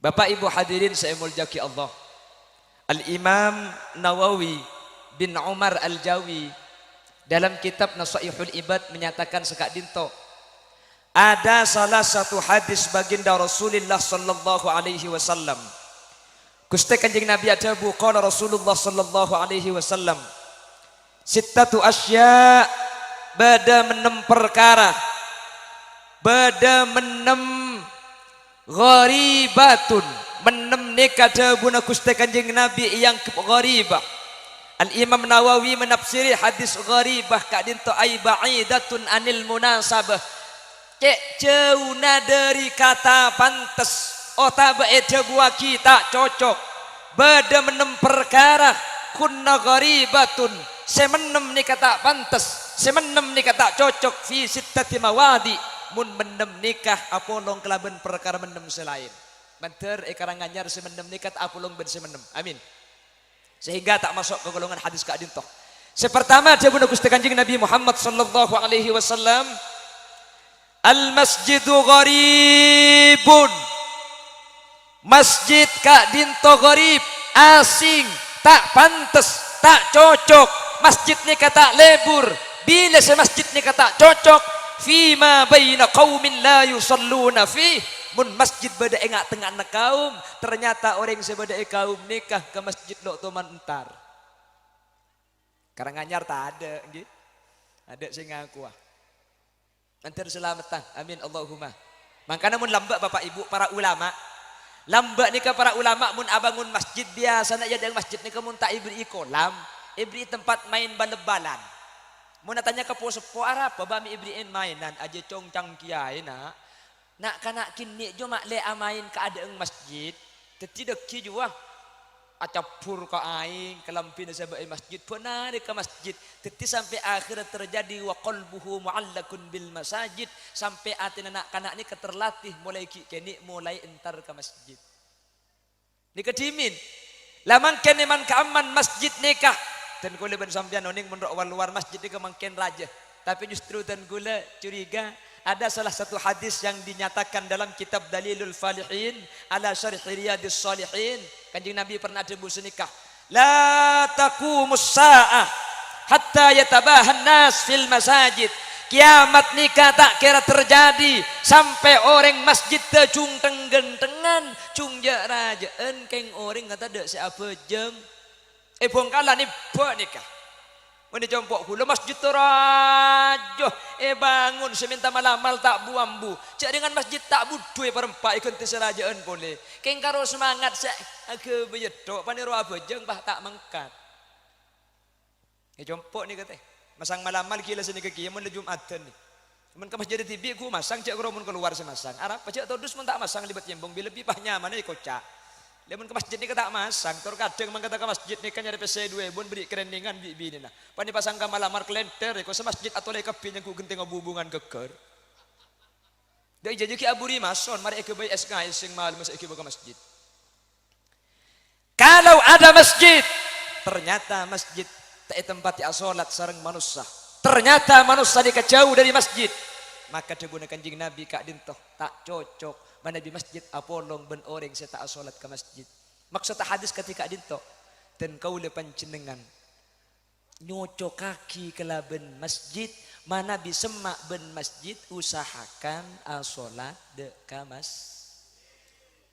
Bapak Ibu hadirin saya mulyaki Allah. Al-Imam Nawawi bin Umar Al-Jawi dalam kitab Nasaihul Ibad menyatakan sekak dinto, ada salah satu hadis baginda Rasulullah sallallahu alaihi wasallam. Gusti Kanjeng Nabi ada qala Rasulullah sallallahu alaihi wasallam, sittatu asya, bada menem perkara, bada menem gharibatun, menem nikada buna Gusti Kanjeng Nabi yang gharibah. Al-Imam Nawawi menafsiri hadis gharibah kak dinto ay ba'idatun anil munasabah, cek jauh dari kata pantas, otaba eda buah kita cocok, bada menem perkara kunna gharibatun, semenem ni kata pantas, semenem ni kata cocok fi sittati mawadi, mun menem nikah apolong kelaban perkara menem selain menter ekarang nganyar semenem nikah apolong ben semenem, amin, sehingga tak masuk ke golongan hadis kak dintoh. Sepertama dia bunda Gusti Kanjeng Nabi Muhammad sallallahu alaihi wasallam, al masjidu gharibun, masjid kak dintoh gharib, asing, tak pantas, tak cocok, masjid ni kata lebur, bila se masjid ni kata cocok fima baina qaumin la yusalluna fi, mun masjid beda engak tengah na kaum, ternyata orang sebeda kaum nikah ke masjid lo toman entar. Karanganyar tak ada nggih. Ada sing ngaku ah. Antar selamatan. Amin Allahumma. Mangkana mun lambak Bapak Ibu para ulama, lambak nikah para ulama mun abangun masjid biasa nak jadi masjid nikah mun tak ibri kolam, ibri tempat main bal-balan. Mun tanya ke posepo Arab, bami ibriin mainan aja congcang kiai nak kanak kini jo mak le amain keadaan masjid, tidak ki jua acapur ke aing kelampin sebagai masjid benar ke masjid, teti sampai akhir terjadi wa qalbuhu muallakun bil masajid, sampai hati anak kanak ni keterlatih mulai kini mulai entar ke masjid. Ni kedimin, lamang kene man keaman masjid nikah, dan gula ben sampean oning menurut luar masjid ni kemangken raja, tapi justru dan gula curiga. Ada salah satu hadis yang dinyatakan dalam kitab Dalilul Falihin ala Syarh Riyadhis Shalihin. Kanjeng Nabi pernah debus nikah. La taqumus sa'ah hatta yatabahan nas fil masajid. Kiamat nikah tak kira terjadi sampai orang masjid tejung tenggentengan cungja raja engkeng orang kata dak siapa jeng. Bongkala ni buat nikah. Meni jompok hula masjid terajo, bangun seminta malamal tak buambu, cak dengan masjid tak budu perempat ikut serajaan boleh. Keng karo semangat sak age beyedok paniro abejeng bah tak mengkat. Jompok ni kata, masang malamal gila sini ke kieu mun Jumatan ni. Mun ke masjid TV ku masang cak mun keluar semasang. Arab pacak todus mun tak masang libat nyembong bila lebih pah nyaman ni kocak. Lemun ke masjid ni tak masang, tor kadang mangkata ke masjid ni kan nyari PC2 bun beri kereningan bibi ni nah. Pani pasang ka malamar klenter ko sa masjid atau lay kapin yang ku genting ngobubungan keker. Dai jadi ki aburi mason mari ke bay SK sing mal masa ke masjid. Kalau ada masjid, ternyata masjid tak tempat ya salat sareng manusia. Ternyata manusia dikejauh dari masjid. Maka digunakan Kanjeng Nabi kak dintoh tak cocok. Mana di masjid apolong ben orang saya tak solat ke masjid. Maksud hadis ketika dinto dan kau lepan cenengan nyocok kaki ke laben masjid, mana bisemak ben masjid usahakan asolat de kamas.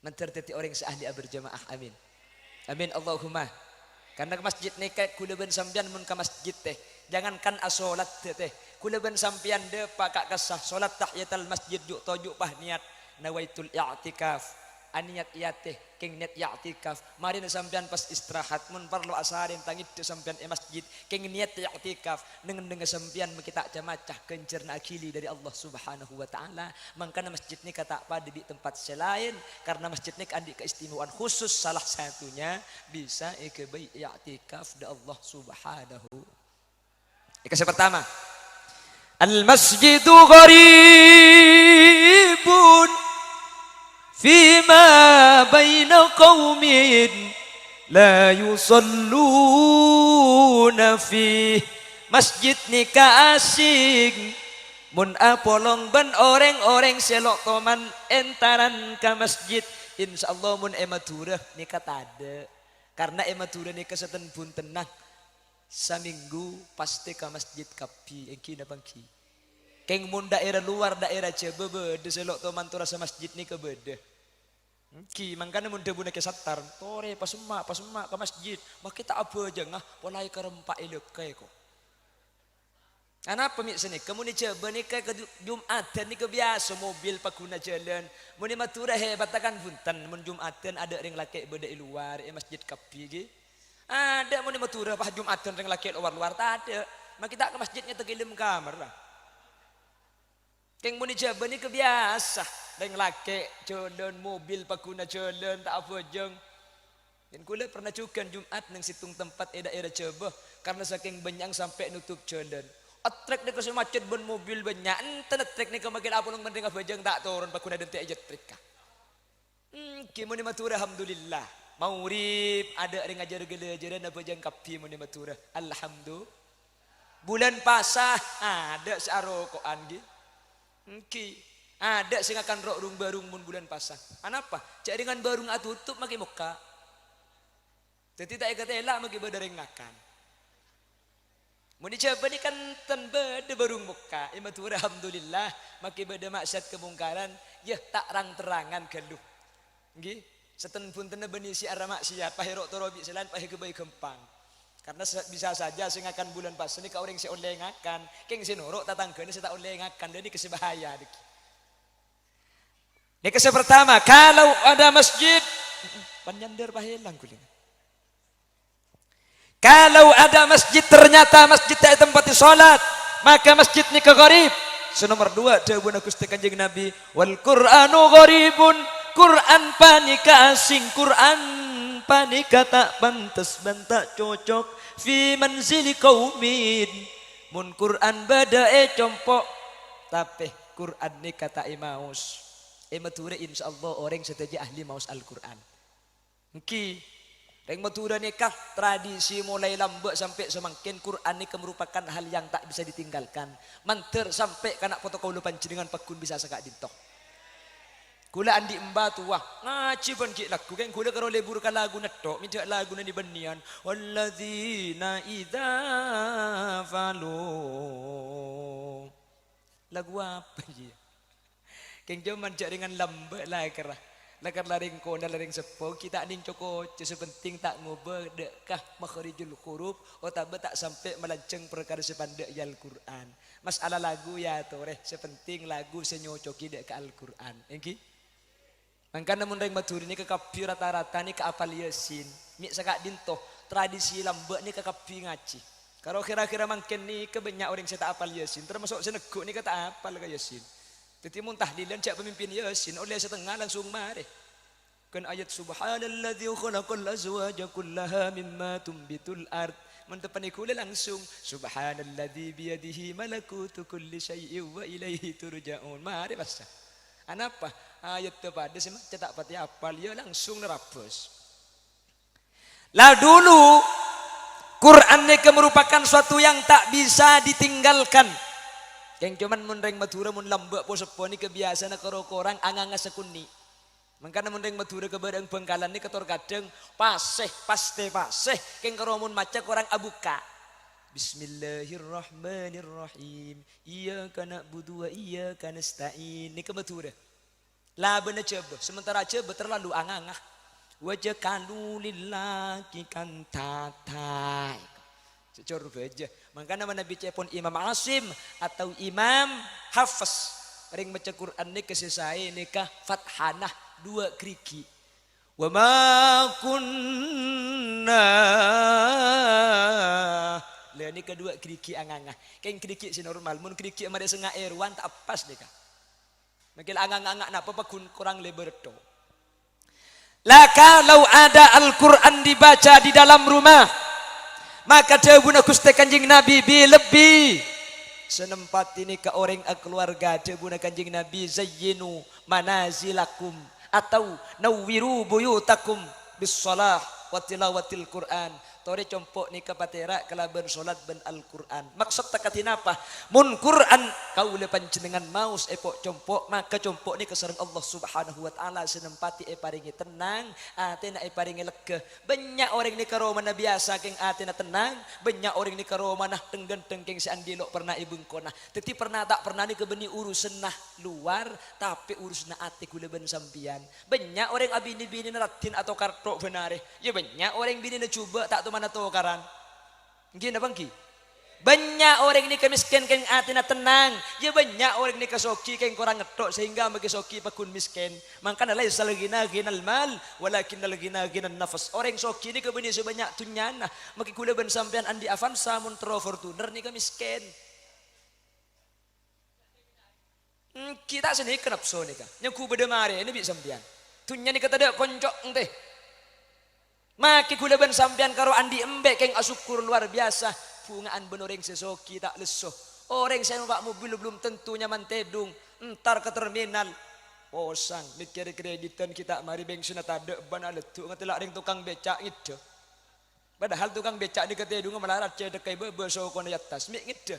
Menterteti orang seahli berjamaah, amin. Amin Allahumma. Karena ke masjid nekat kula ben sampean mun ke masjid teh jangankan asolat teh kula ben sampean de pakak kasah solat tahiyatul masjid juk tojuk pah niat nawaitul i'tikaf, aniat iateh keng niat i'tikaf. Mari sampean pas istirahat mun perlu asarin tangit sampean masjid keng niat i'tikaf dengan sampean kita camacah kencerna akili dari Allah Subhanahu wa taala. Mangkana masjid ni kata pada di tempat selain karena masjid ni andi keistimewaan khusus, salah satunya bisa ikbai i'tikaf da Allah Subhanahu. Yang pertama, al masjidu gharibun فيما بين قوم لا يصلون فيه. Masjid nikah asing, Mun apolong ban orang-orang selok toman entaran ke masjid. Insyaallah mun ematurah nika tada. Karena ematurah nika seten pun tenang. Saminggu pasti ke masjid kapi engki na bangki. Keng mun daerah luar daerah coba bede selok toman tu rasa masjid nika bede. Ki mangkana mun debu nek satar tore pas emak ke masjid. Mak kita apa aja ngah polai kerempak elok kok. Kenapa mik sini? Kamu ni coba ni ke Jumatan ni kebiasa mobil pakuna jalan. Muni matura hebat kan punten mun Jumatan ada ring laki beda luar masjid kapi ge. Ada muni matura pas Jumatan ring laki luar tak ada. Mak kita ke masjidnya tegilim kamar lah. Keng muni coba ni kebiasa ring laki jalan mobil pakuna jalan tak apa jeng. Dan kula pernah cukan Jumat nang situng tempat daerah coba karena saking banyak sampai nutup jalan. Trek ni kasi macet ban mobil banyak. Enten trek ni kemagil apa nung mending abajang tak turun pakuna dente aja trek ka. Kimu ni matura alhamdulillah. Maurib ada ring ajar gele-ajaran abajang kapi mu ni matura. Alhamdulillah. Bulan pasah ada searokoan gi. Ada sing akan rok rung barung mun bulan pasah. Anapa? Cak dengan barung atutup maki muka. Jadi tak kata elak maki badaring ngakan. Mun dicoba ni kan ten bede barung muka. Imatur alhamdulillah maki bede maksiat kemungkaran ya tak rang-terangan geluh. Nggih, seten punten beni si ara maksiat pahirok torobi selan pahih kebaik gempang. Karena bisa saja sing akan bulan pas ni ka orang si olengakan, keng sinuruk tatanggane si tak olengakan jadi kesebahaya deki. Ni kese pertama, kalau ada masjid panyander pahilang kuling. Kalau ada masjid ternyata masjid tak tempat sholat, maka masjid ni kegharib. Nomor 2 dawuh Gusti Kanjeng Nabi, wal Qur'anu gharibun. Quran panika asing, Quran panika tak pantas dan tak cocok fi manzili qaumin. Mun Quran badae compok, tapi Quran ni kata imaus. Mature insyaallah orang setuju ahli maus Al-Quran. Engki Reng matura nikah tradisi mulai lambak sampai semakin Quran ni merupakan hal yang tak bisa ditinggalkan. Manter sampai kanak protokol panjenengan pakun bisa sakak dintok. Kula andi emba tua ngaji ban ki lagu kan kula karo leburkan lagu netok minta lagu ni benian walladzina idza falu. Lagu apa dia? Keng jaman jak dengan lambak lah kerah. Lakar laring kona laring sepo kita ning coko sepenting tak ngobe dekkah makhrijul huruf otabe tak sampai melanceng perkara sepandek ya Al-Quran. Masalah lagu ya toreh sepenting lagu senyocoki dek ke Al-Quran. Engki. Mangkana mun reng maturi ni kekapi rata-rata ni ke apal Yasin. Mi sakak dintoh tradisi lambek ni kekapi ngaji. Kalau kira-kira mangken ni kebanyak orang saya tak apal Yasin termasuk seneguk ni kata apal ke Yasin. Jadi mun tahlilan cak pemimpin Yasin oleh setengah langsung mari. Kan ayat subhanalladzi khalaqal azwaja kullaha mimma tumbitul ard. Mun tepanikula langsung subhanalladzi biyadihi malakutu kulli syai'in wa ilaihi turja'un. Mari basta. Anapa? Ayat tepada sih cetak pati apal ya langsung nerapus. Lah dulu Quran ini merupakan suatu yang tak bisa ditinggalkan. Yang cuman mun reng matura mun lambak po sepo ni kebiasaan karo korang anganga sekuni. Mangkana mun reng matura ke badang Bengkalan ni ketor kadang paseh paste paseh keng karo mun maca korang abuka. Bismillahirrahmanirrahim. Iyyaka na'budu wa iyyaka nasta'in. Ni ke matura. Lah bener coba sementara coba terlalu angangah. Wajah kalu lillahi kan tatai. Secor baca. Makanya mana bicara pun Imam Asim atau Imam Hafiz. Ring baca Quran ni kesesai nikah fathanah 2 kriki. Wa ma kunna. Lah ni kedua kriki angangah. Keng kriki si normal. Mun kriki amade sengah erwan tak pas nikah. Makil angangah napa pakun kurang lebar to. Lah kalau ada Al-Quran dibaca di dalam rumah, maka dawuh Gusti Kanjeng Nabi lebih senempat ini ke orang keluarga dawuh Kanjeng Nabi zayyinu manazilakum atau nawwiru buyutakum bis shalah wa tilawatil Quran Tori compok ni kapatera kalaban solat ben Al-Quran. Maksud takatin apa? Mun Quran kau lepan jenengan maus epok compok, maka compok ni kesarang Allah subhanahu wa ta'ala senempati paringi tenang, atina paringi lega. Banyak orang ni karo mana biasa keng atina tenang, banyak orang ni karo mana tenggen-teng keng si andilok pernah ibung kona. Teti pernah tak pernah ni kebeni urusan nah luar, tapi urusan ati kuleban sampian. Banyak orang abini-bini naratin atau kartok benare. Ya banyak orang bini na coba tak tu mana tokaran. Gini bang ki. Banyak orang ini kemiskin keng ati na tenang. Ya banyak orang ini kesoki keng korang ngetok sehingga bagi soki pakun miskin. Makanya laisa lagina ginal mal walakin lagina ginan nafas. Orang soki ini kebeni sebanyak tunyana. Maki kuleban sampean andi Avanza mun Fortuner ni kemiskin. Kita sini kenapa so ni kan? Nyaku bedemare ini bi sampean. Tunya ni kata dia koncok teh. Maki kuleban sampean karo andi embek keng asukur luar biasa. Bungaan benoreng sesoki tak lesoh. Orang saya numpak mobil belum tentu nyaman tedung. Entar ke terminal. Posang mikir kreditan kita mari bensin ada ban aletu ngetelak ring tukang becak gitu. Padahal tukang becak di ketedung melarat cedek kai bebeso kono atas mik gitu.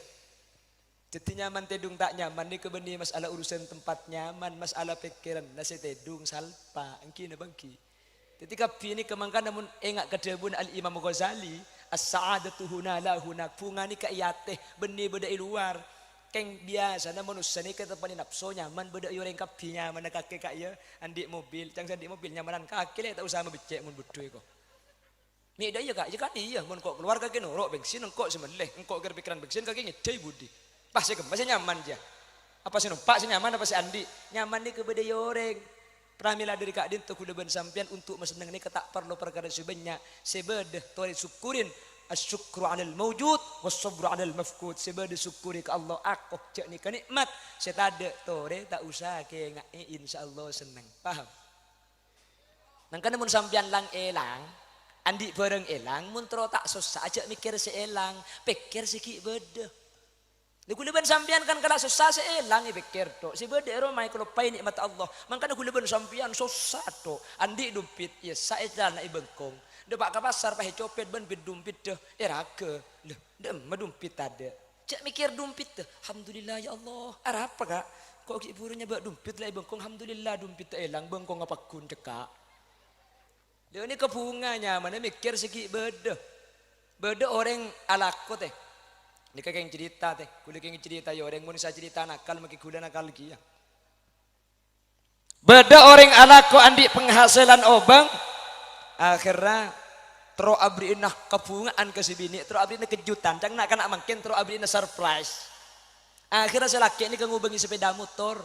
Jadi nyaman tedung tak nyaman ni kebeni masalah urusan tempat nyaman, masalah pikiran nasi tedung salpa engki na bangki. Ketika ini kemangkan namun engak kedebun Al-Imam Ghazali as-sa'adatu huna la hunak pungani kaiyateh benih bedai luar keng biasa na manusia ni kata pani nafsu nyaman bedai orang kapi nyaman na kaki kaya andi mobil cang andi mobil nyamanan kaki le tak usah mebecek mun bedoy ko mi dah ya kak ya kan iya mun kok keluar kaki norok bensin engkok semeleh engkok ker pikiran bensin kaki ngedai budi pas ya masih nyaman aja apa sih numpak sih nyaman apa sih andi nyaman ni ke bedai orang pramila dari kak din tu kuleban sampian untuk meseneng ni ketak perlu perkara sebanyak sebede tori syukurin asyukru 'alal mawjud was-sabru 'alal mafqud sebede syukuri ke Allah aku cek ni kenikmat setade tore tak usah ke ngai insyaallah seneng paham nangkana mun sampian lang elang andi bareng elang mun tro tak susah aja mikir seelang pikir sikit bede di kuliban sampian kan kala susah seelang pikir tok si bede ero mai kelopai nikmat Allah mangkana kuliban sampian susah tok andi dumpit ya saedan na ibengkong depak ka pasar pahe copet ban bid dumpit deh raga leh dem dumpit ada cek mikir dumpit deh alhamdulillah ya Allah apa kak kok ki burunya bak dumpit lah ibengkong alhamdulillah dumpit elang bengkong apakun cekak dia ni kebunganya mana mikir sikit bede orang alako teh ini kakek cerita teh, kulit yang cerita ya orang manusia cerita nakal maki kuda nakal lagi ya. Beda orang anak ko andi penghasilan obang, akhirnya tro abri inah kebungaan ke si bini, tro abri inah kejutan, cang nak kena makin tro abri inah surprise. Akhirnya si laki ini kengubangi sepeda motor,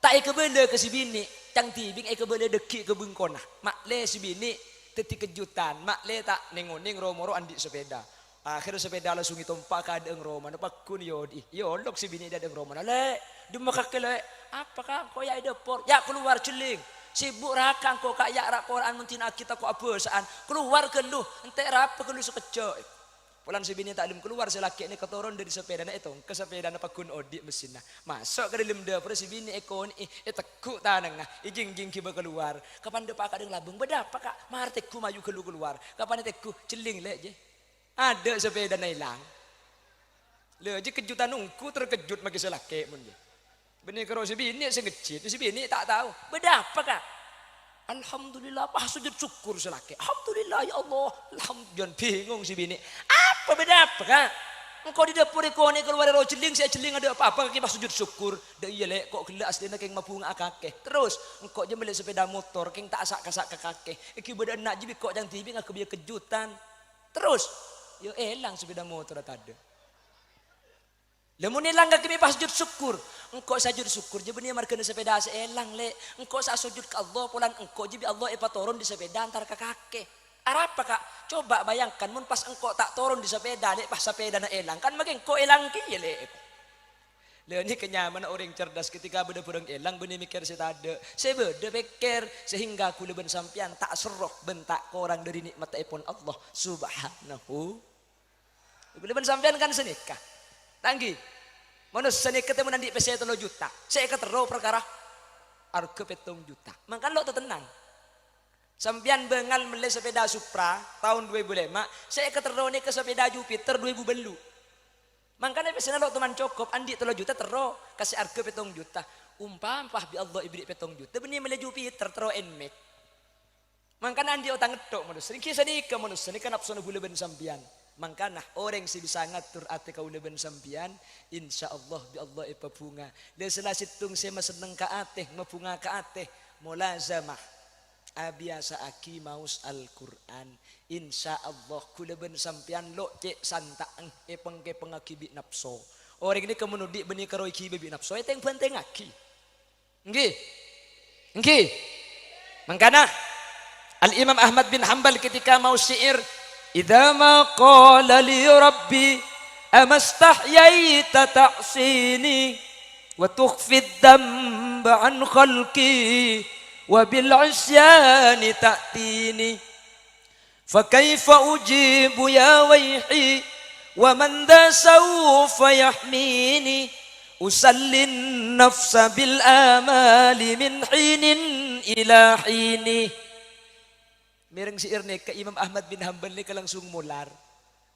tak ikebele ke si bini, cang tibing ikebele deki ke bengkona, mak le si bini teti kejutan, mak le tak nengoning romoro andi sepeda. Akhirnya sepeda langsung itompak ka ada Roma na pagkun yodi yolok si bini ada Roma na le dumakakile apakah ko ya depor ya keluar celing sibuk rakang ko kaya rak Quran muntina kita ko abesaan keluar kendu ente rapa kendu sekejo pulang si bini taklim keluar si laki ini ketoron dari sepeda na itu ke sepeda na pagkun odi mesin na masuk ke dalam dapur si bini ekon tekuk tanang na ijing-jing kiba keluar kapan depak ka deng labung beda apa kak martekku maju keluar kapan tekku celing le je ada sepeda na hilang. Le aja kejutan ungku terkejut magi selake mun je. Benih karo si bini sengecit, si bini tak tahu. Beda apa kak? Alhamdulillah pas sujud syukur selake. Alhamdulillah ya Allah. Alhamdulillah bingung si bini. Apa beda apa kak? Engkau di dapur ikoni keluar ro celing saya celing ada apa-apa kaki pas sujud syukur. Da iya lek kok gelak aslinya keng mabunga akake. Terus engkau je beli sepeda motor keng tak asak-asak ke kakek. Iki beda nak jibi kok jang tibi ngak kebiya kejutan. Terus yo elang sepeda motor ada. Lemun elang gak kami pas sujud syukur. Engkau sujud syukur je benih markana sepeda seelang le. Engkau sa sujud ke Allah pulan engkau je bi Allah turun di sepeda antar ke kakek. Apa kak? Coba bayangkan mun pas engkau tak turun di sepeda le pas sepeda na elang kan makin engkau elang ki le. Le ini kenyamanan orang cerdas ketika beda-beda elang benih mikir setada. Sebeda pikir sehingga kuliban sampian tak seroh bentak orang dari nikmat ipun Allah subhanahu. Kuliban sampian kan senikah. Tanggi. Manusia senikah temu nanti pesi 3 juta. Saya ketero perkara harga 7 juta. Makan lo tenang. Sampian bengal beli sepeda Supra tahun 2005, saya keterone ke sepeda Jupiter 2000 belu. Makanya pesan lo teman cukup, andi 3 juta tero kasih harga 7 juta. Umpamah bi Allah ibri 7 juta, benih beli Jupiter tero enmek. Makanya andi otang ngedok manusia, kisah nikah manusia, ini kan nafsu gula ben sampian. Makanya orang si bisa ngatur ati kau leben sampian, insya Allah bi Allah ipa bunga. Dan setelah situng saya seneng ka ateh, mabunga ka ateh, mulazamah. Abiasa aki maus Al-Quran, insya Allah kuleben sampian lo cek santaang epeng kepeng aki bi nafso. Orang ini kemenudi benih karoi ki bi nafso, itu yang penting aki. Nggih, nggih. Makanya Al-Imam Ahmad bin Hanbal ketika mau syair, idza ma qala li rabbi amastahyaita ta'sini wa tukhfi ad-damba an khalqi wa bil 'isyani ta'tini fa kaifa ujibu ya wayhi wa man dha sawfa yahmini usallin nafsa bil amali min hinin ila hini. Mireng si irne ke Imam Ahmad bin Hanbal ni langsung mular.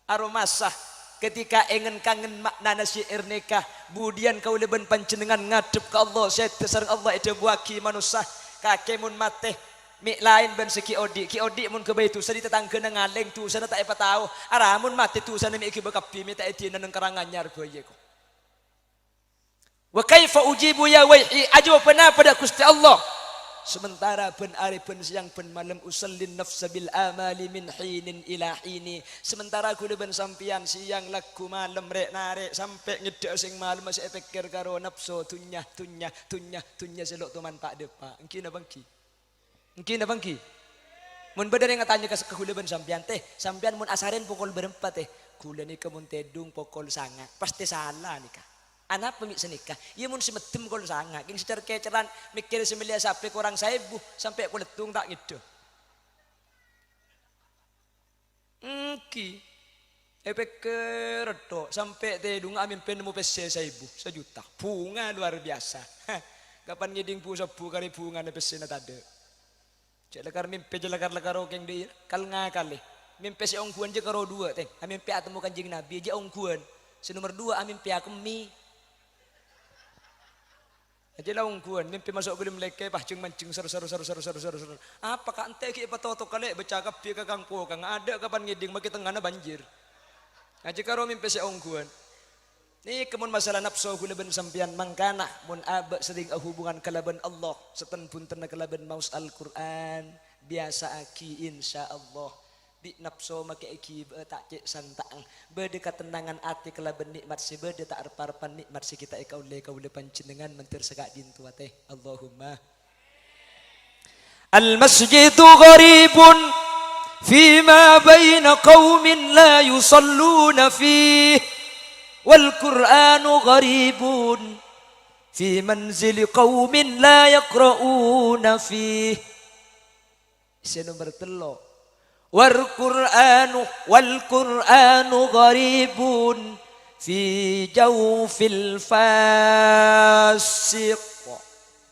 Aromasah ketika engen kangen makna si irne ka budian kau leben panjenengan ngadep ke Allah saya sareng Allah ida buaki manusia kake mun mateh mi lain ben seki odi ki odi mun ke baitu sadi tetangga ngaleng tu sana tak apa tahu aramun mate tu sana mi ki bakapi mi tak edina nang karanganyar boye ko. Wa kaifa ujibu ya waihi ajawabna pada Gusti Allah. Sementara ben ari ben siang ben malam usallin nafsa bil amali min hinin ila hini. Sementara kudu ben sampian siang lagu malam rek narek sampai ngedek sing malam masih pikir karo nafsu tunyah selok tuman pak depa. Engki na bangki. Engki na bangki. Mun bener yang ngatanya ke kula ben sampian teh, sampian mun asaren pukul berempat teh. Kula ni kemun tedung pukul 9. Pasti salah nikah. Anak pemik senikah, ia mun si medem kol sanga, king secer keceran mikir semilia sampai kurang 1000 sampai kuletung tak gitu. Ki, efek keredo sampai tedung amin penemu pese 1000 1 juta, bunga luar biasa. Kapan ngiding pu 10 kali bunga ne pese na tade. Cek lekar mimpi jelekar-lekar okeng dia, kal ngakale. Mimpi si ongkuan je karo 2 teng, amin pi atemu kanjeng Nabi je ongkuan. Si nomor 2 amin pi aku mi. Aja lah ungkuan, mimpi masuk gulim leke, pahcung mancing seru. Apa kak ente ki patoto kale bercakap pi kakang kang ada kapan ngiding maki tengahna banjir. Aja karo mimpi si ungkuan. Ni kemun masalah nafsu gula ben sampian mangkana mun aba sering hubungan kalaban Allah seten punten kalaban maus Al-Qur'an biasa aki insyaallah. Di nafsu make iki tak cek santaang bede ketenangan ati kelaben nikmat si bede tak arep-arepan nikmat si kita kaule panjenengan mentir segak dintu teh Allahumma al masjidu gharibun fima baina qaumin la yusalluna fihi wal qur'anu gharibun fi manzili qaumin la yaqra'una fihi. Isi nomor 3 wal Qur'anu gharibun fi jawfil fasiq.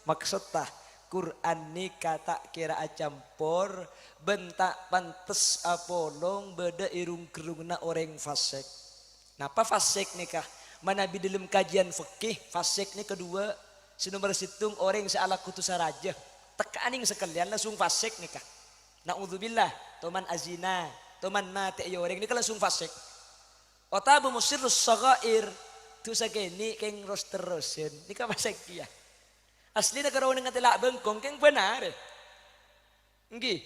Maksudnya Quran ni kata kira campur bentak pantes apolong beda irung kerungna orang fasik. Napa fasik nikah? Mana di dalam kajian fikih fasik ni kedua sinomor situng orang seala kutusa raja tekaning sekalian langsung fasik nikah. Naudzubillah, toman azina, toman mati ayo orang ini kan langsung fasik. Otabu musirus sagair tu sageni keng ros terusin. Ni ka fasik ya. Asli na karon nga tila bengkong keng benar. Nggih.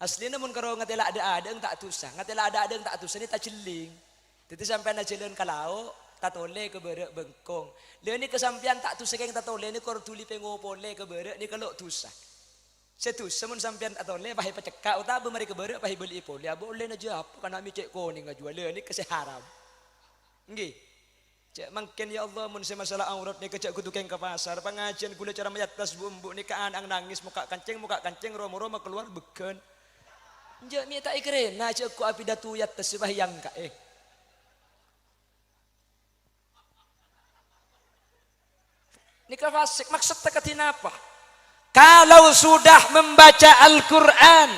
Asli na mun karon nga tila ada ang tak tusa, nga tila ada ang tak tusa ni taciling. Dito sampai na cilon kalao, tatole ke berek bengkong. Leuni kesampian tak tusa keng tatole ni kor tuli pengopole ke berek ni kalau tusa. Setu semun sampean atau le pahi pecekak uta be mari kebeure pahi beli ipol ya boleh na jap kana mi cek ko ni ngajual le ni kese haram nggih cek mangken ya Allah mun se masalah aurat ni kecek kudu keng ke pasar pengajian gula cara mayatas bumbu ni kaan ang nangis muka kancing romo-romo keluar beken nje mi tak ikre na cek ku api datu yat yang ka ni ka fasik maksud tekatin apa Kalau sudah membaca Al-Quran,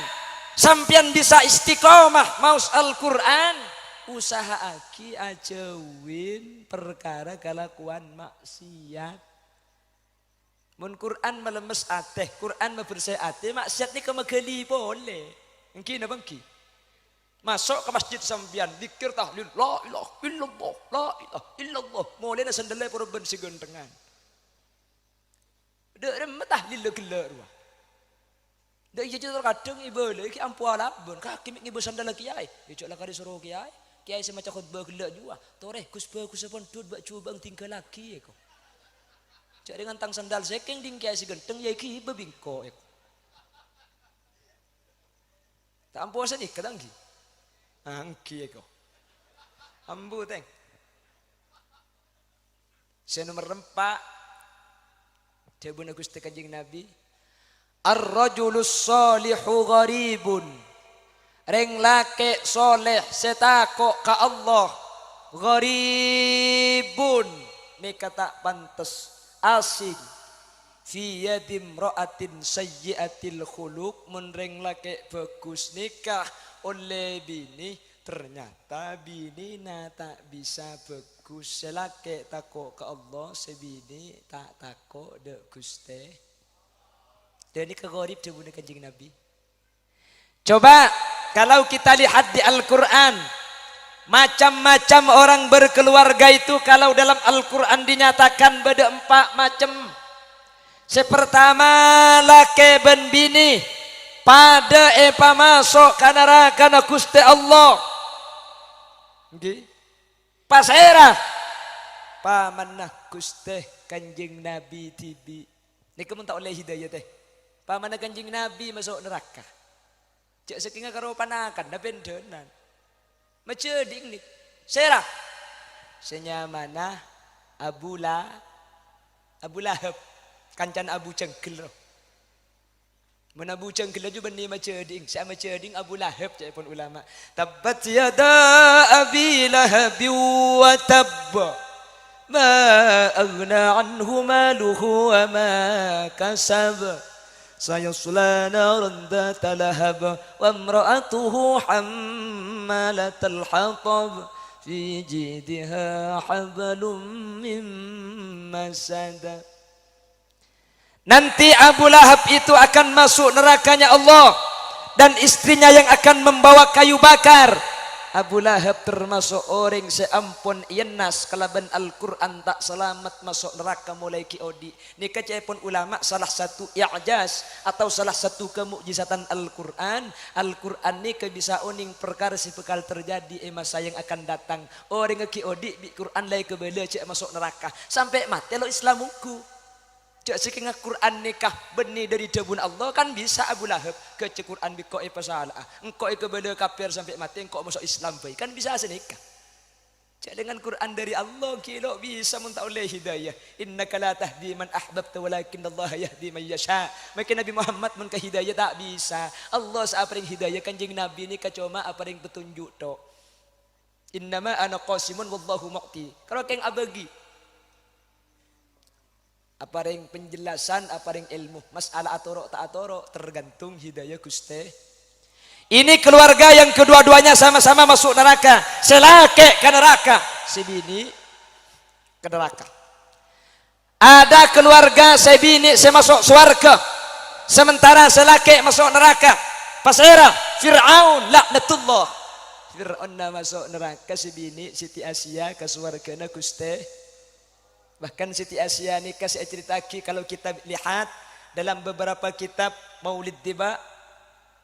sampean bisa istiqomah maus Al-Quran, usaha aki ajawin perkara kelakuan maksiat. Mun Quran melemes ateh, Quran membersih ateh, maksiat ni kemegali boleh. Engki napa engki? Masuk ke masjid sampean, zikir tahlil, la ilaha illallah, la ilaha illallah. Mulai sandale korban sigentengan. Dek remet tahlil gelar wah. Dek iya terkadang ibu le ki ampu alabun, kaki ibu sandal kiai. Ijok lah kali suruh kiai. Kiai semacam khutbah gelar juga. Toreh kusbah kusapon dud bak coba tinggal lagi eko. Cak dengan tang sandal sekeng ding kiai si genteng ya ki bebingko eko. Tak ampu asan ik kadang ki. Angki eko. Ambu teng. Saya nomor 4 Jabun Gusti Kanjeng Nabi, ar-rajulus shalihu gharibun. Reng lake soleh setako ka Allah. Gharibun. Ini kata pantes asing. Fi yadim ra'atin sayyiatil khuluq. Mun reng lake bagus nikah oleh bini, ternyata bini na tak bisa bagus. Selake tako ke Allah, sebini tak tako de Guste. Dan ini kegorib jabun Kanjeng Nabi. Coba kalau kita lihat di Al-Quran, macam-macam orang berkeluarga itu kalau dalam Al-Quran dinyatakan beda 4 macam. Sepertama lake ben bini pada epa masuk ke neraka na Gusti Allah. Okay. Pasera pamanah Gusti Kanjeng Nabi tibi. Ni kamu tak oleh hidayah teh. Pamanah Kanjeng Nabi masuk neraka. Cek saking karo panakan da bendenan. Maceding ni. Serah. Senyamana Abu Lahab kancan Abu Cengkel. Mun Abu Cengkel aja benih maceding, saya maceding Abu Lahab cek pun ulama. Tabbat yada Abi Lahab wa tabba. Ma aghna anhu maluhu wa ma kasab. Sayasla naran dhata lahab wa imra'atuhu hammalatal hatab fi jidha hablum min masad. Nanti Abu Lahab itu akan masuk nerakanya Allah dan istrinya yang akan membawa kayu bakar. Abu Lahab termasuk orang seampun yenas kalaban Al-Quran tak selamat masuk neraka mulai kiodi. Ini pun ulama salah satu i'jaz atau salah satu kemukjizatan Al-Quran. Al-Quran ini bisa uning perkara si bekal terjadi masa yang akan datang. Orang kiodi bi Quran lay kebela cek masuk neraka sampai mati lo Islamku. Cak saking Quran nikah benih dari jabun Allah kan bisa Abu Lahab ke Quran biko pasalah. Engkau kebela kafir sampai mati engkau masuk Islam baik kan bisa senikah. Cak dengan Quran dari Allah kilo bisa muntah oleh hidayah. Innaka la tahdi man ahbabta walakin Allah yahdi man yasha. Maka Nabi Muhammad mun ke hidayah tak bisa. Allah saparing hidayah Kanjeng Nabi ni kacoma aparing petunjuk tok. Innama ana qasimun wallahu mu'ti. Kalau keng abagi apa yang penjelasan, apa yang ilmu, masalah atoro tak atoro tergantung hidayah Gusti. Ini keluarga yang kedua-duanya sama-sama masuk neraka. Selake ke neraka, sebini ke neraka. Ada keluarga sebini semasuk surga, sementara selake masuk neraka. Pasera Fir'aun laknatullah. Fir'aun masuk neraka, sebini Siti Asia ke surga na Gusti. Bahkan Siti Asia ini kasih ceritaki kalau kita lihat dalam beberapa kitab Maulid Tiba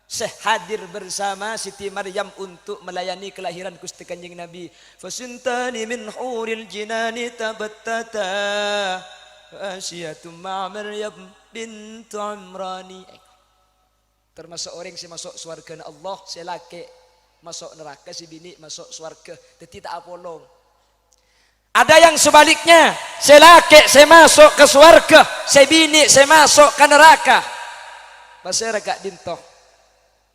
sehadir bersama Siti Maryam untuk melayani kelahiran Gusti Kanjeng Nabi. Fasintani min huril jinani tabattata Asyiatu ma Maryam bintu Imrani. Termasuk orang yang masuk surga Allah, selake masuk neraka, si bini masuk surga. Jadi tak apolong. Ada yang sebaliknya, selake saya masuk ke surga, saya bini saya masuk ke neraka. Pasal agak dintoh.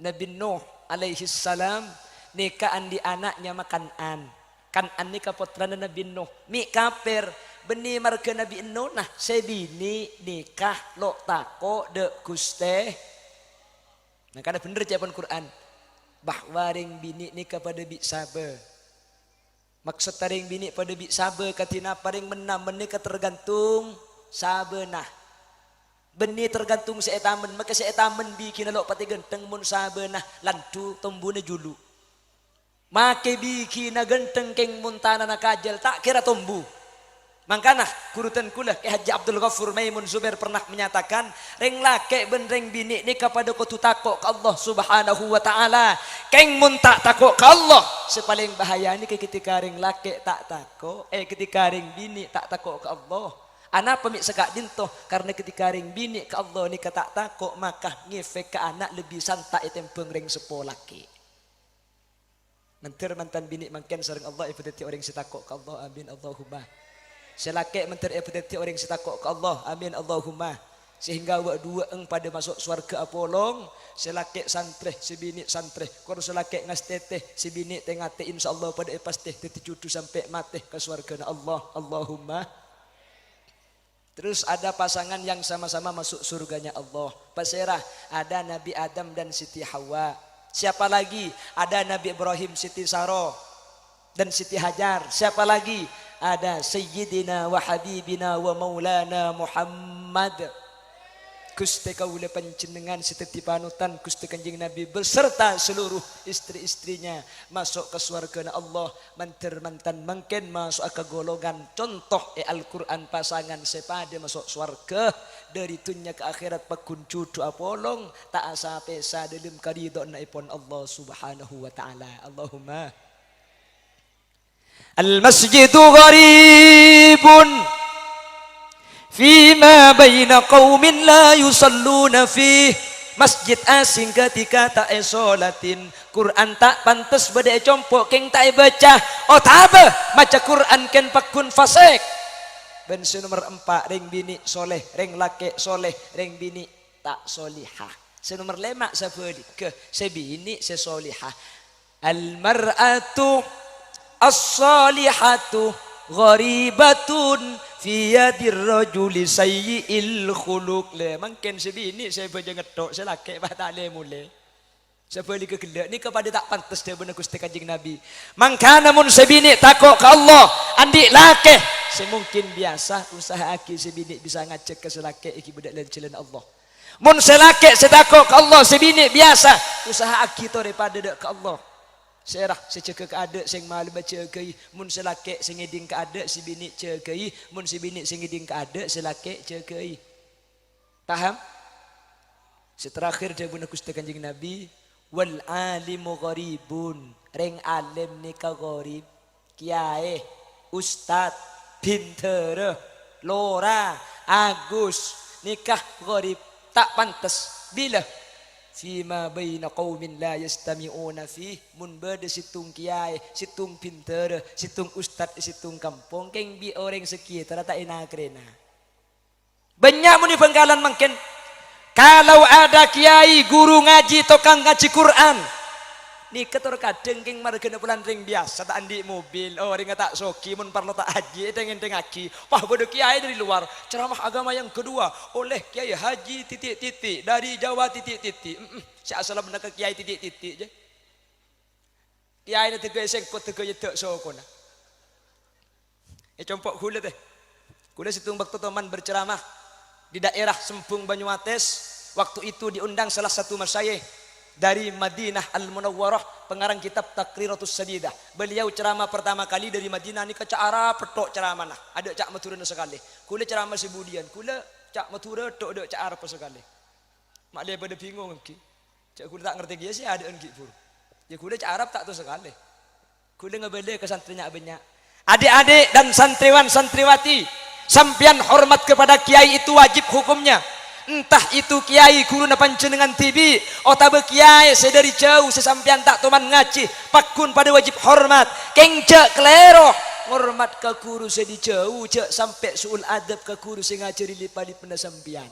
Nabi Nuh alaihi salam nikahan di anaknya Kanan. Kanan ni kaputrana Nabi Nuh. Mi kafir beni marga Nabi Nuh nah sebini nikah lo tako de guste. Nah kada bener jawaban Quran bahwa ring bini nikah pada bi sabe. Maksud ring bini pada bi sabe katina paring menam menikah tergantung sabe nah. Beni tergantung seetamen maka seetamen bikin lo pati genteng mun sabe nah lantu tombune julu. Make bikin genteng keng muntana na kajal tak kira tombu. Mangkana kurutan kula ke Haji Abdul Ghafur Maimun Zubair pernah menyatakan reng lake ben reng bini ni kepada ko tutako ke Allah Subhanahu wa taala. Keng mun tak tako ke Allah sepaling bahaya ni ketika reng lake tak tako ketika reng bini tak tako ke Allah. Anak pemik sekak dintoh karena ketika ring bini ke Allah ni tak tako maka ngefek ke anak lebih santai tempeng ring sepolaki. Mentir mantan bini mangken sering Allah ipeteti orang sitakok ke Allah amin Allahumma. Selake mentir ipeteti orang sitakok ke Allah amin Allahumma. Sehingga wa dua pada masuk surga apolong selake santreh sebini santreh kor selake ngastete sebini tengate insyaallah pada pasti teti cucu sampai mati ke surga Allah Allahumma. Terus ada pasangan yang sama-sama masuk surganya Allah. Pasirah ada Nabi Adam dan Siti Hawa. Siapa lagi? Ada Nabi Ibrahim, Siti Saro dan Siti Hajar. Siapa lagi? Ada Sayyidina wa Habibina wa Maulana Muhammad. Gusti kaula panjenengan siteti panutan Gusti Kanjeng Nabi beserta seluruh istri-istrinya masuk ke surga Allah. Mantir mantan mungkin masuk ke golongan contoh Al-Quran pasangan sepada masuk surga dari dunia ke akhirat pakun cucu apolong tak asa pesa dalam karidon naipon Allah Subhanahu wa taala. Allahumma al-masjidu gharibun Fima baina qaumin la yusalluna fih. Masjid asing ketika tak solatin. Quran tak pantas bade compok keng tak baca. Oh tabe maca Quran ken pakun fasik. Bensi nomor 4 ring bini soleh, ring laki soleh, ring bini tak solihah. Senomor 5 sabeli ke sebini sesolihah. Al mar'atu as-salihatu gharibatun fi yadir rajuli sayyi'il khuluq. Le mungkin sebini saya baca ngetok saya laki bah tak le mule. Sebeli ke gelak ni kepada tak pantas dia benar Gusti Kanjeng Nabi. Mangkana mun sebini takok ke Allah andi laki semungkin biasa usaha aki sebini bisa ngajak ke selaki iki budak lan jalan Allah. Mun selaki setakok ke Allah sebini biasa usaha aki to daripada dak ke Allah. Serah seceka ke ada sing malu baca kei mun selake sing ngiding ke ada si bini cekei mun si bini sing ngiding ke ada selake cekei. Paham? Seterakhir dia guna Gusti Kanjeng Nabi wal alimu gharibun. Reng alim nikah gharib. Kiai, ustad, pinter, lora, agus nikah gharib tak pantas. Bila Fima baina qaumin la yastami'una fih. Mun bade situng kiai, situng pinter, situng ustad, situng kampung keng bi orang sekitar tak enak krena. Banyak mun di Bangkalan mungkin kalau ada kiai guru ngaji tokang ngaji Quran ni ketor kadeng keng margana pulan ring biasa tak andi mobil oh ring tak soki mun parlo tak haji dengan aki wah bodoh kiai dari luar ceramah agama yang kedua oleh kiai haji titik-titik dari Jawa titik-titik si asal benar ke kiai titik-titik je kiai nanti gue sengkot te gue tak sokona compok kula teh kula situng waktu teman berceramah di daerah Sempung Banyumates waktu itu diundang salah satu masyayikh dari Madinah Al-Munawwarah pengarang kitab Taqriratus Sadidah. Beliau ceramah pertama kali dari Madinah ni ke cara petok ceramah nah. Ada cak maturana sekali. Kula ceramah sebudian. Kula cak matura tok ada cak arep sekali. Mak dia pada bingung ki. Cak kula tak ngerti dia sih ada ki pur. Ya kula cak Arab tak tahu sekali. Kula ngebele ke santrinya banyak. Adik-adik dan santriwan santriwati, sampian hormat kepada kiai itu wajib hukumnya. Entah itu kiai guru na panjenengan TV otabe kiai saya dari jauh sesampian tak toman ngaji pakun pada wajib hormat keng cek klero hormat ke guru saya di jauh cek sampai suul adab ke guru saya ngajari lipali penda sampian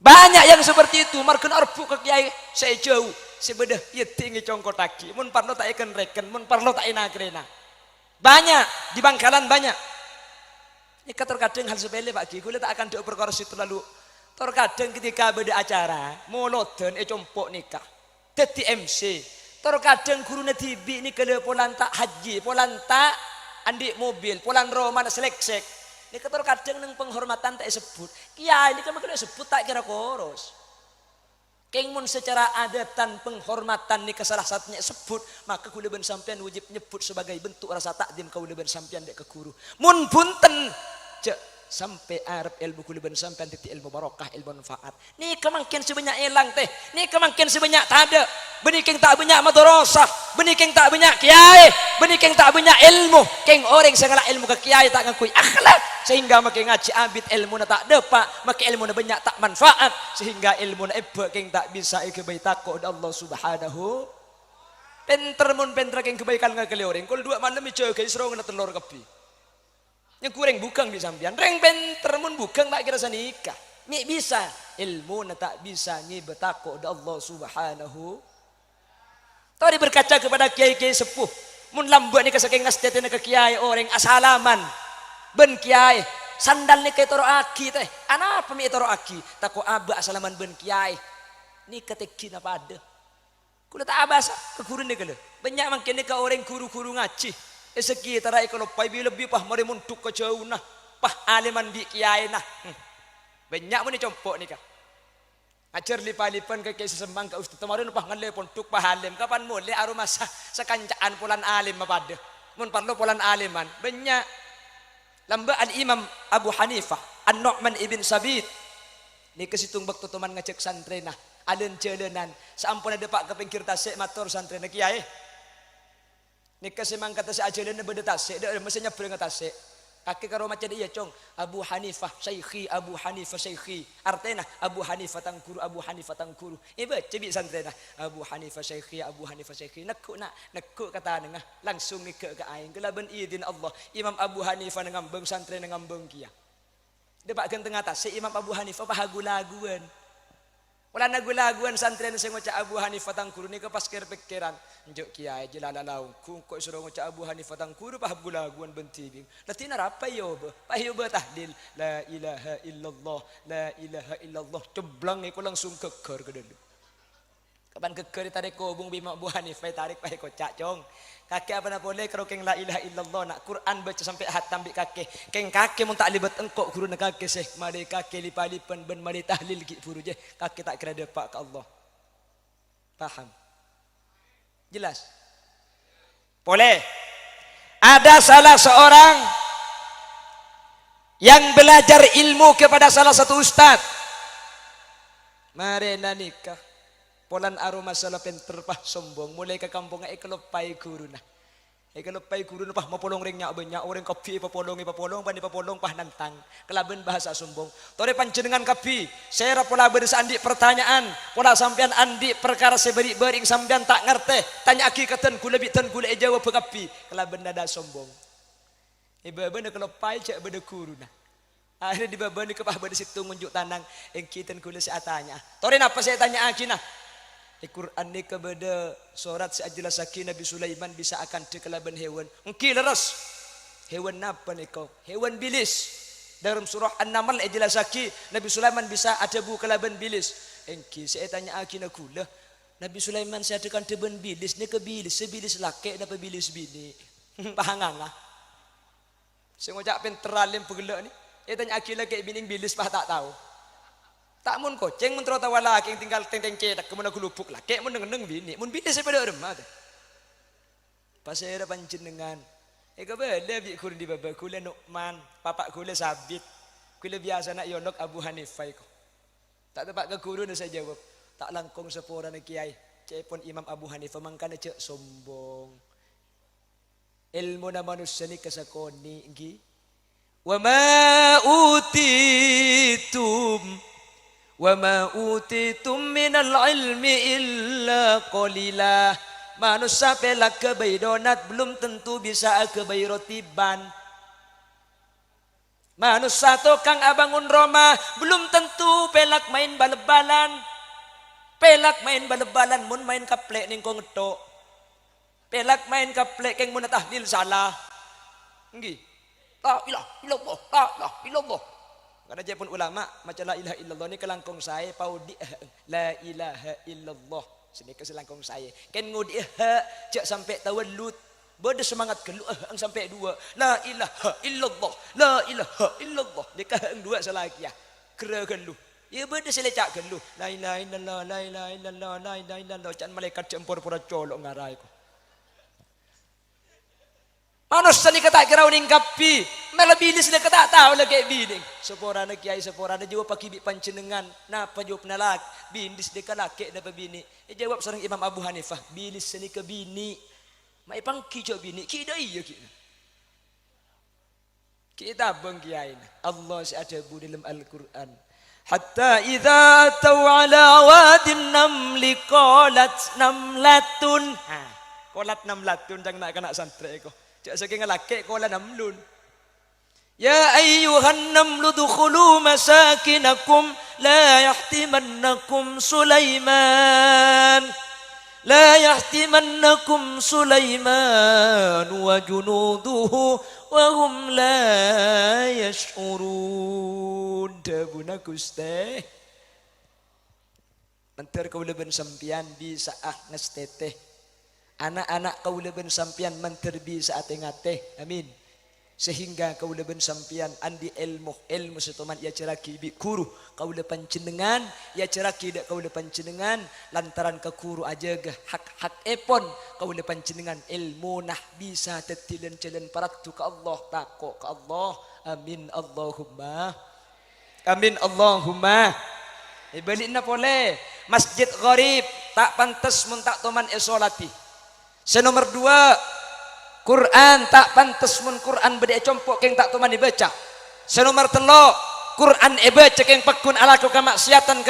banyak yang seperti itu marken arpu ke kiai saya jauh sebedah ieu tinggi congkotaki mun parlo tak ikan reken mun parlo tak enak rena banyak di Bangkalan banyak Ini terkadang hal sepele Pak Ki, kula tak akan dok perkara situ lalu. Terkadang ketika beda acara, molodon compok nikah. Dadi MC. Terkadang gurune tibi ini kalau polan tak haji, polan tak andi mobil, polan roman selek-sek. Ini terkadang nang penghormatan tak sebut. Kiai ini kan makanya sebut tak kira koros. Kengmun secara adatan penghormatan ni salah satunya sebut, maka kula ben sampean wajib nyebut sebagai bentuk rasa takdim kula ben sampean dek ke guru. Mun bunten cek sampai arep ilmu kula ben sampean titik ilmu barokah, ilmu manfaat. Ni kemangkin sebanyak elang teh. Ni kemangkin sebanyak tada. Benih keng tak banyak madrasah, benih keng tak banyak kiai, benih keng tak banyak ilmu. Keng orang segala ilmu ke kiai tak ngakui akhlak sehingga makin ngaji abid ilmu na tak depak, makin ilmu na banyak tak manfaat sehingga ilmu na ebe keng tak bisa kebaik takut Allah Subhanahu. Penter mun penter keng kebaikan ngakali orang. Kul dua malam ijo ke isro ngena telur kebi. Yang kurang bukan di sampian, reng penter mun bukan tak kira sanikah. Ni bisa ilmu na tak bisa ni bertakut Allah Subhanahu. Tadi berkaca kepada kiai-kiai sepuh. Mun lambat ni kesaking ngastetena ke kiai orang asalaman. Ben kiai sandal ni kay toro aki teh. Anapa mi toro aki? Tako aba asalaman ben kiai. Ni ketekin apa ada? Kula tak abasa ke guru ni kala. Banyak mangkin ni ka orang guru-guru ngaji. Segi tarai kalau pai lebih pah mari muntuk ke jauh nah. Pah aliman di kiai nah. Banyak mun ni compok ni ka. Ajar lipa-lipan ke kiai sesembang ke ustaz kemarin pah ngalepon tuk pah alim kapan mulai aroma sekancaan polan alim mapada mun parlo polan aliman banyak lamba al Imam Abu Hanifah An-Nu'man ibn Sabit ni kesitung bakto teman ngecek santrena alen jelenan sampun ada pak ke pinggir tasik matur santrena kiai ni kesemang kata si ajelena beda tasik dak mestinya nyebrang tasik kaki karo macam dia cong Abu Hanifah Syekhi Abu Hanifah Syekhi artinya Abu Hanifah tangkuru Abu Hanifah tangkuru iba cebi santrena Abu Hanifah Syekhi Abu Hanifah Syekhi nekuk kata nengah langsung ni ke aing kelaban idin Allah Imam Abu Hanifah ngambeng santrena ngambeng kia depak kan tengah tas si Imam Abu Hanifah pahagulaguan wala nagulaguan santrena sing ngocak Abu Hanifah tangkuru ni ke pas pikiran njuk kiai jelalalau ku kok suruh ngocak Abu Hanifah tangkuru pahagulaguan bentibing latina apa yo ba tahlil la ilaha illallah la ilaha illallah ceblang iku langsung keker ke dulu kapan keker tarik kobung bima Abu Hanifah tarik pahe kocak cong kaki apa nak boleh kalau keng la ilaha illallah nak Quran baca sampai hatam bi kaki keng kaki mun tak libat engkok guru nak kaki seh mari kaki lipan ben mari tahlil ki buru je kaki tak kira depak ke Allah paham jelas boleh ada salah seorang yang belajar ilmu kepada salah satu ustaz mari nikah polan aroma salah penter pah sombong mulai ke kampung kelopai guru nah kelopai guru nah pah mapolong ringnya banyak orang kopi papolong pani papolong pah nantang kelaben bahasa sombong tore panjenengan kapi saya pola bersandi pertanyaan pola sampean andi perkara seberi-bering sampean tak ngerti tanya hakikatan kula bitan kula jawab kapi kelaben dada sombong iba-iba kelopai cek beda guru nah akhirnya dibabani ke pah beda situ ngunjuk tanang engkitan kula seatanya tore napa saya tanya akina Al-Quran ni kepada surat sejelas sakin Nabi Sulaiman bisa akan dikelaban hewan. Mungkin leras. Hewan apa ni kau? Hewan bilis. Dalam surah An-Naml jelas sakin Nabi Sulaiman bisa ada bu kelaban bilis. Engki saya tanya akina kula. Nabi Sulaiman saya akan teban bilis ni ke bilis sebilis laki dapat bilis bini. Pahanganga. Saya ngajak penteralim pegelak ni. Saya tanya akila ke bining bilis pah tak tahu. Tak mun koceng mun trota wala keng tinggal teng-teng cedak kemun aku lupuk lah kek mun neng bini mun bini sepada remah teh pas saya panjenengan ka beda bi kur di baba kula Nu'man papak kula Sabit kula biasa nak yonok Abu Hanifah ko tak tepak ke guru saya jawab tak langkung sepora na kiai cepon Imam Abu Hanifah mangkana cek sombong ilmu na manusia ni kasakoni ngi wa ma minal ilmi illa qalila manusia pelak kebai donat belum tentu bisa kebai roti ban manusia tukang abangun rumah belum tentu pelak main bal-balan mun main kaplek ning ko ngetok pelak main kaplek keng mun tahlil salah nggih La ilaha illallah, la ilaha illallah. Karena dia pun ulama macam la ilaha illallah ni kelangkong saya paudi la ilaha illallah. Sini ke selangkong saya. Kan ngudi cak sampai tawallut. Berde semangat keluh ang sampai dua. La ilaha illallah, la ilaha illallah. Dekat ang dua selagi ya. Kera keluh. Ya berde selecak keluh. La ilaha illallah, la ilaha illallah, la ilaha illallah. Can malaikat campur pura colok ngarai ko. Manusia ni kata kira uning kapi, melebilis ni kata tahu lagi biding. Sepora na kiai sepora na jawab pakai pancenengan, napa jawab nalak, bindis deka laki napa bini. Jawab seorang Imam Abu Hanifah, bilis ni ke bini, mai pangki jawab bini, kita iya kita. Kita bang kiai Allah seadabu dalam Al-Quran. Hatta idza tau ala wadin namli qalat namlatun. Ha, qalat namlatun jangan nak kena santri ko. Cak saking laki kola namlun. Ya ayyuhan namlu dukhulu masakinakum la yahtimannakum Sulaiman. La yahtimannakum Sulaiman wa junuduhu wa hum la yash'urun. Dabuna Gusti. Mentar kaula ben sampian bisa ngesteteh. Anak-anak kaula ben sampian menterbi saat ngate amin sehingga kaula ben sampian andi ilmu setuman ia ceraki bi guru kaula panjenengan ia ceraki dak kaula panjenengan lantaran ke guru aja gah hak-hak epon kaula panjenengan ilmu nah bisa tetilen celen paraktu ke Allah takok ke Allah amin Allahumma amin Allahumma ibalina boleh masjid gharib tak pantas mun tak toman esolati. Senomor 2 Quran tak pantas mun Quran bede compok keng tak tuman dibaca. Senomor 3 Quran baca keng pekun alaku kemaksiatan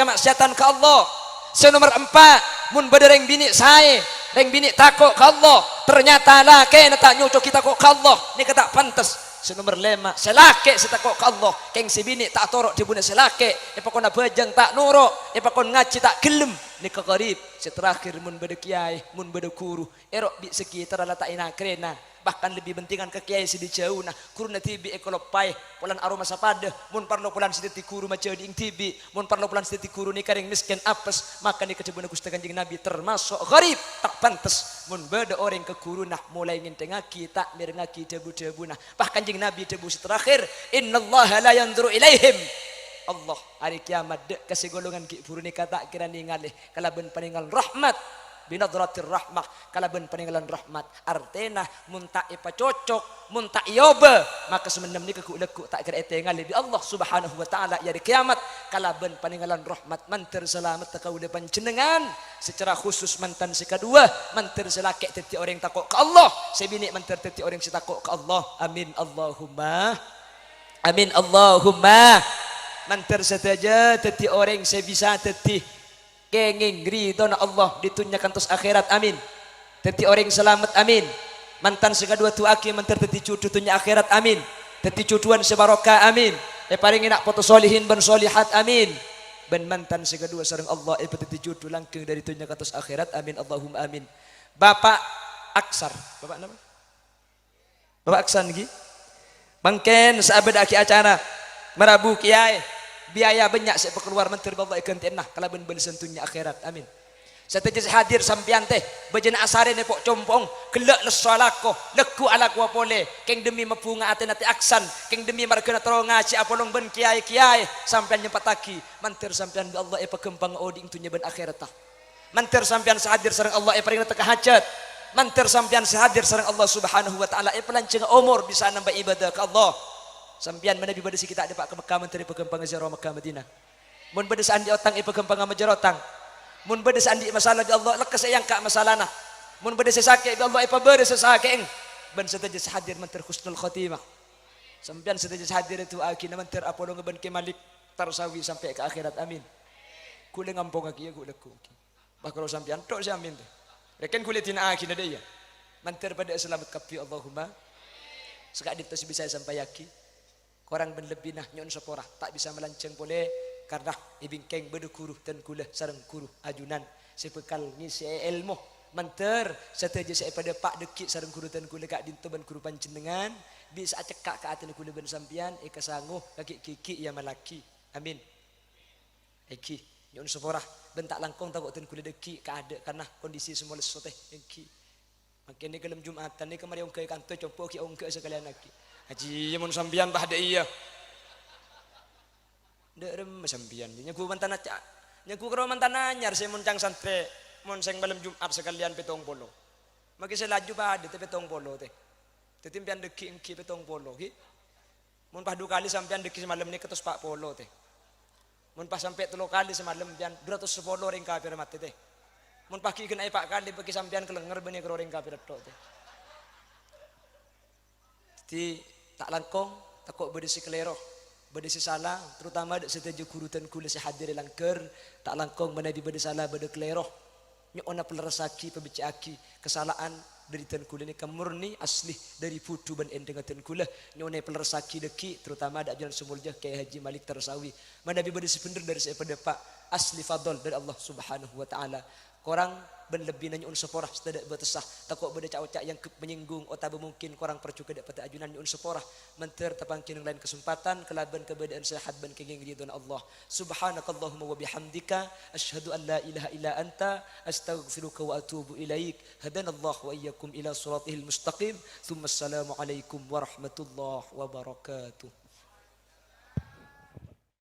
ke Allah. Senomor 4 mun bede reng bini sae reng bini takok ke Allah ternyata laki tak nyucuk kita kok ke Allah ni tak pantas. Senomor 5 selake setakok ke Allah keng si bini tak torok dibuna selake epakon bajang tak nuruk epakon ngaji tak gelem ni kegarib seterakhir mun bede kiai mun bede guru erok bi sekitar la tak ina krena bahkan lebih pentingan ke kiai sidi jauh nah kuruna tibi ekolopai pulan aroma sapada mun parlo pulan sidi guru maca ding tibi mun parlo pulan sidi guru ni karing miskin apes maka ni kecebuna Gusti Kanjeng Nabi termasuk gharib tak pantes mun bede orang ke guru nah mulai ngintengaki tak mirengaki debu-debu nah bahkan Kanjeng Nabi debu terakhir innallaha la yanzuru ilaihim Allah hari kiamat dek kasih golongan ki guru ni kata kira ningalih kalaben paninggal rahmat binadratir rahmah kalaben peninggalan rahmat artena mun tak ipa cocok mun tak yoba maka semenam ni keku tak kira etengal bi Allah subhanahu wa ta'ala ya di kiamat kalaben peninggalan rahmat mantir selamat kaula panjenengan secara khusus mantan si kedua mantir selake teti orang takok ke Allah sebini mantir teti orang si takok ke Allah amin Allahumma amin Allahumma mantir saja teti orang saya bisa teti kenging ridho na Allah ditunyakan tos akhirat amin teti orang selamat amin mantan sekadua tu aki mantar teti cucu tunya akhirat amin teti cucuan sebarokah amin paring nak foto solihin ben solihat amin ben mantan sekadua sareng Allah teti cucu langkeng dari tunyakan tos akhirat amin Allahumma amin. Bapak Aksar bapak nama bapak Aksan gi bangken saabad aki acara merabu kiai biaya banyak saya keluar menteri Allah ikan tenah kalau ben sentunya akhirat amin. Saya hadir sampian teh bejana asare ne pok compong kelak lesalako leku ala ku pole keng demi mepunga ate nati aksan keng demi markena teronga ci apolong ben kiai sampean nyempataki mantir sampean bi Allah pekempang oding tunya ben akhirat mantir sampean sahadir sareng Allah paring teka hajat mantir sampean sahadir sareng Allah subhanahu wa ta'ala pelanceng umur bisa nambah ibadah ke Allah. Sampian mana bibada si kita ada pak ke Mekah menteri pegempang zero Mekah Madinah. Mun beda sandi otang pegempang majarotang. Mun beda sandi masalah di Allah lekas sayang kak masalah nah. Mun beda sesake di Allah beda sesake eng. Ben seteja hadir menteri husnul khotimah. Sampian seteja hadir itu akina menteri apolo ngeben ke Malik tarsawi sampai ke akhirat amin. Kule ngampung aki ya kule ku. Bah kalau sampian tok si amin tu. Reken kule tina akina dia. Menteri pada selamat kapi Allahumma. Sekak ditus bisa sampai yaki. Korang ben lebih nah nyon sepora tak bisa melanceng boleh karena ibingkeng bedu kuruh dan kulah sareng kuruh ajunan sepekal ngisi ilmu Manter sateja saya pada pak dekik sareng kurutan kula kak dinto ban guru panjenengan bisa cekak ka atin kula ben sampean eka sanguh kaki kiki ya malaki. Amin. Eki nyon seporah bentak langkong takut ten kula deki ka ada karena kondisi semua leso teh eki. Makanya kelem Jumatan ni kemari ongke kantor copo ki ongke sekalian lagi. Haji mun sampean bah de iya. Ndek rem sampean nyaku mantan aca. Nyaku karo mantan anyar saya mun cang santre. Mun sing malam Jumat sekalian 70. Maki saya laju pada teh 70 teh. Tetimpian deki engki 70 ki. Mun pas 2 kali sampean deki semalam ni ketus 40 teh. Mun pas sampai 3 kali semalam pian 210 ring kafir mati teh. Mun pas ki kena 4 kali bagi sampean kelenger benih karo ring kafir tok teh. Jadi tak langkong takut berdisi kelero. Berdisi salah terutama setuju kurutan kula si hadir langker tak langkong mana di berdisi salah berde kelero. Nyo ona pelerasaki pebicaki kesalahan dari tan kula ni murni asli dari putu ban endeng tan kula nyo ona pelerasaki deki terutama ada jalan sumulja kayak Haji Malik Tersawi mana bi bade sebener dari saya pada Pak asli fadl dari Allah Subhanahu wa taala korang ben lebih nanya seporah setedak betesah takut beda cak-cak yang menyinggung otak mungkin korang percuka dapat ajunan nyon seporah menter tapangkin lain kesempatan kelaban kebedaan sehat ban kenging ridwan Allah subhanakallahumma wa bihamdika asyhadu an la ilaha illa anta astaghfiruka wa atubu ilaik hadanallahu wa iyyakum ila siratihil mustaqim thumma assalamu alaikum warahmatullahi wabarakatuh.